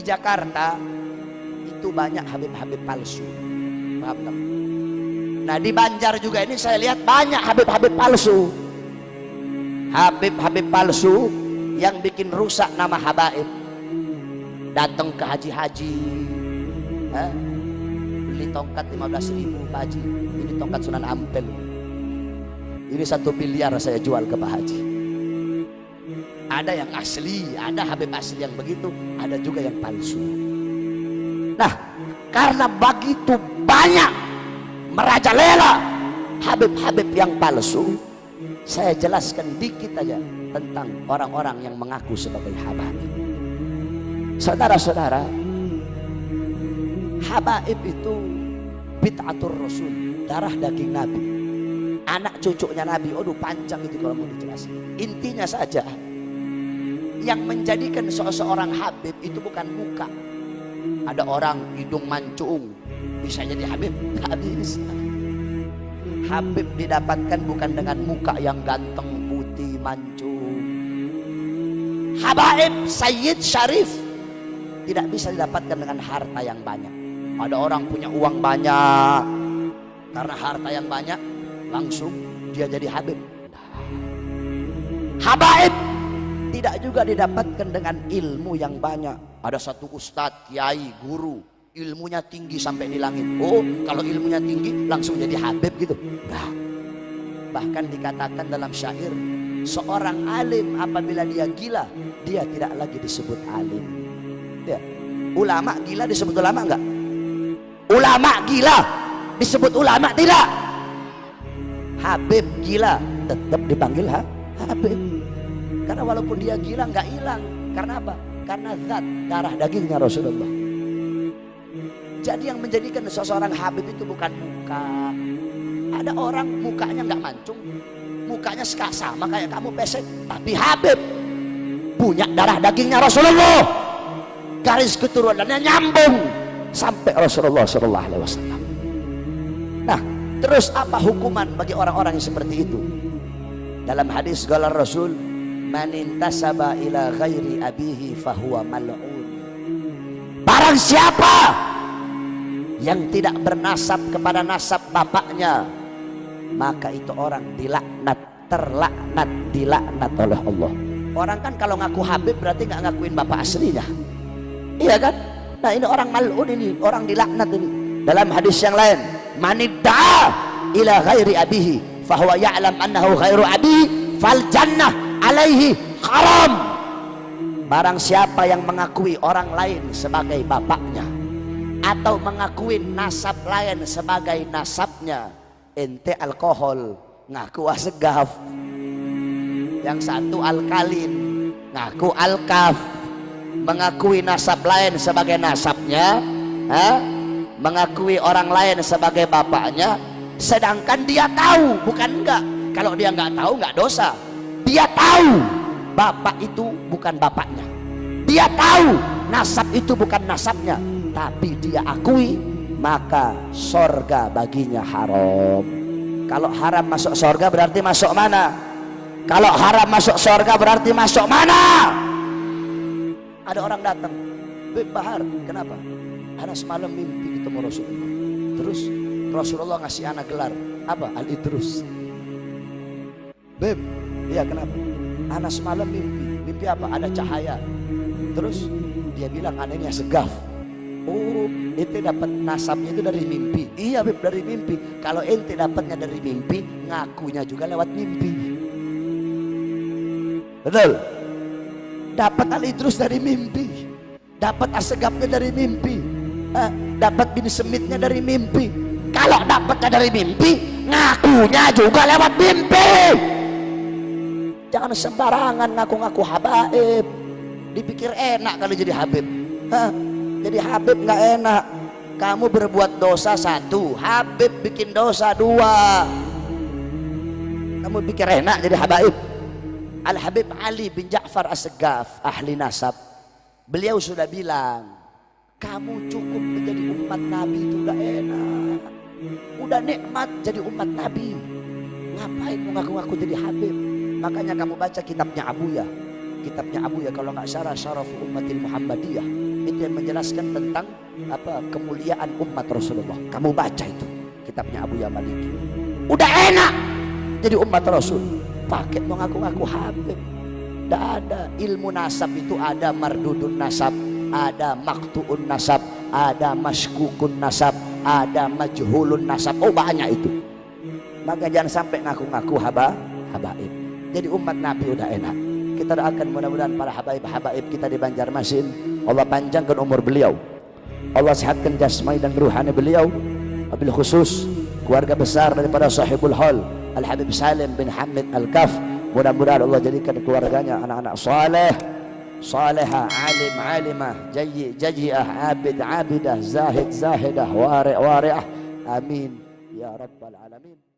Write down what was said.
Jakarta itu banyak Habib-habib palsu. Paham tak? Nah di Banjar juga ini saya lihat banyak Habib-habib palsu. Habib-habib palsu yang bikin rusak nama habaib. Datang ke haji-haji, beli tongkat 15.000 Pak Haji. Ini tongkat Sunan Ampel. Ini 1 miliar saya jual ke Pak Haji. Ada yang asli, ada Habib asli yang begitu, ada juga yang palsu. Nah, karena begitu banyak merajalela Habib-habib yang palsu, saya jelaskan dikit aja tentang orang-orang yang mengaku sebagai habaib. Saudara-saudara, habaib itu bid'atur rasul, darah daging Nabi, anak cucunya Nabi. Aduh panjang itu kalau mau dijelasin. Intinya saja, yang menjadikan seseorang habib itu bukan muka. Ada orang hidung mancung bisa jadi habib? Nggak bisa. Habib didapatkan bukan dengan muka yang ganteng, putih, mancung. Habaib, sayyid, syarif tidak bisa didapatkan dengan harta yang banyak. Ada orang punya uang banyak, karena harta yang banyak langsung dia jadi habib. Habaib tidak juga didapatkan dengan ilmu yang banyak. Ada satu ustadz, kiai, guru, ilmunya tinggi sampai di langit. Oh, kalau ilmunya tinggi langsung jadi habib gitu? Nah, bahkan dikatakan dalam syair, seorang alim apabila dia gila, dia tidak lagi disebut alim. Ya. Ulama gila disebut ulama enggak? Ulama gila disebut ulama tidak? Habib gila tetap dipanggil habib. Karena walaupun dia gila nggak hilang. Karena apa? Karena zat darah dagingnya Rasulullah. Jadi yang menjadikan seseorang habib itu bukan muka. Ada orang mukanya nggak mancung, mukanya sama kayak kamu pesek, tapi habib, punya darah dagingnya Rasulullah, garis keturunannya nyambung sampai Rasulullah SAW. Nah, terus apa hukuman bagi orang-orang yang seperti itu? Dalam hadis qala Rasul, man intasaba ila ghairi abihi fahuwa mal'un. Barang siapa yang tidak bernasab kepada nasab bapaknya, maka itu orang dilaknat, terlaknat, dilaknat oleh Allah. Orang kan kalau ngaku habib berarti nggak ngakuin bapak aslinya, iya kan? Nah ini orang mal'un, ini orang dilaknat ini. Dalam hadis yang lain, manidda'a ila ghairi abihi fahuwa ya'lam annahu ghairu abihi fal jannah alaihi haram. Barang siapa yang mengakui orang lain sebagai bapaknya atau mengakui nasab lain sebagai nasabnya, ente alkohol ngaku asgaf, yang satu alkalin ngaku alkaf, mengakui nasab lain sebagai nasabnya, mengakui orang lain sebagai bapaknya, sedangkan dia tahu, bukan enggak. Kalau dia enggak tahu enggak dosa. Dia tahu bapak itu bukan bapaknya, dia tahu nasab itu bukan nasabnya, tapi dia akui, maka sorga baginya haram. Kalau haram masuk sorga berarti masuk mana? Kalau haram masuk sorga berarti masuk mana? Ada orang datang, Beb Bahar, kenapa? Anak semalam mimpi ketemu Rasulullah. Terus Rasulullah ngasih anak gelar apa? Al-Idrus. Beb, iya kenapa? Anak semalam mimpi apa? Ada cahaya. Terus dia bilang anehnya segaf. Oh, ente dapat nasabnya itu dari mimpi. Iya Beb, dari mimpi. Kalau ente dapatnya dari mimpi, ngakunya juga lewat mimpi. Betul? Dapat Al-Idrus dari mimpi, dapat asegafnya dari mimpi, dapat bin semitnya dari mimpi. Kalau dapatnya dari mimpi, ngakunya juga lewat mimpi. Jangan sembarangan ngaku-ngaku habaib. Dipikir enak kali jadi habib. Jadi habib nggak enak. Kamu berbuat dosa 1, habib bikin dosa 2. Kamu pikir enak jadi habaib? Al-Habib Ali bin Ja'far As-Segaf, ahli nasab, beliau sudah bilang, kamu cukup menjadi umat Nabi itu udah enak, udah nikmat jadi umat Nabi. Ngapain mau ngaku-ngaku jadi habib? Makanya kamu baca kitabnya Abuya, kitabnya Abu ya kalau nggak salah, Syaraf Ummatil Muhammadiyah, itu yang menjelaskan tentang apa kemuliaan umat Rasulullah. Kamu baca itu kitabnya Abu Ya Maliki, udah enak jadi umat Rasul, pakai mau ngaku-ngaku Habib. Tidak ada. Ilmu nasab itu ada mardudun nasab, ada maktuun nasab, ada maskukun nasab, ada majhulun nasab. Oh banyak itu. Maka jangan sampai ngaku-ngaku habaib. Jadi umat Nabi udah enak. Kita doakan mudah-mudahan para habaib kita di Banjarmasin, Allah panjangkan umur beliau, Allah sehatkan jasmani dan ruhani beliau, wabil khusus keluarga besar daripada sahibul hal Al-Habib Salim bin Hamid Al-Kaf. Mudah-mudahan Allah jadikan keluarganya anak-anak saleh, salihah, alim, alimah, jajiah, abid, abidah, zahid, zahidah, wari', wari'ah. Amin ya rabbal alamin.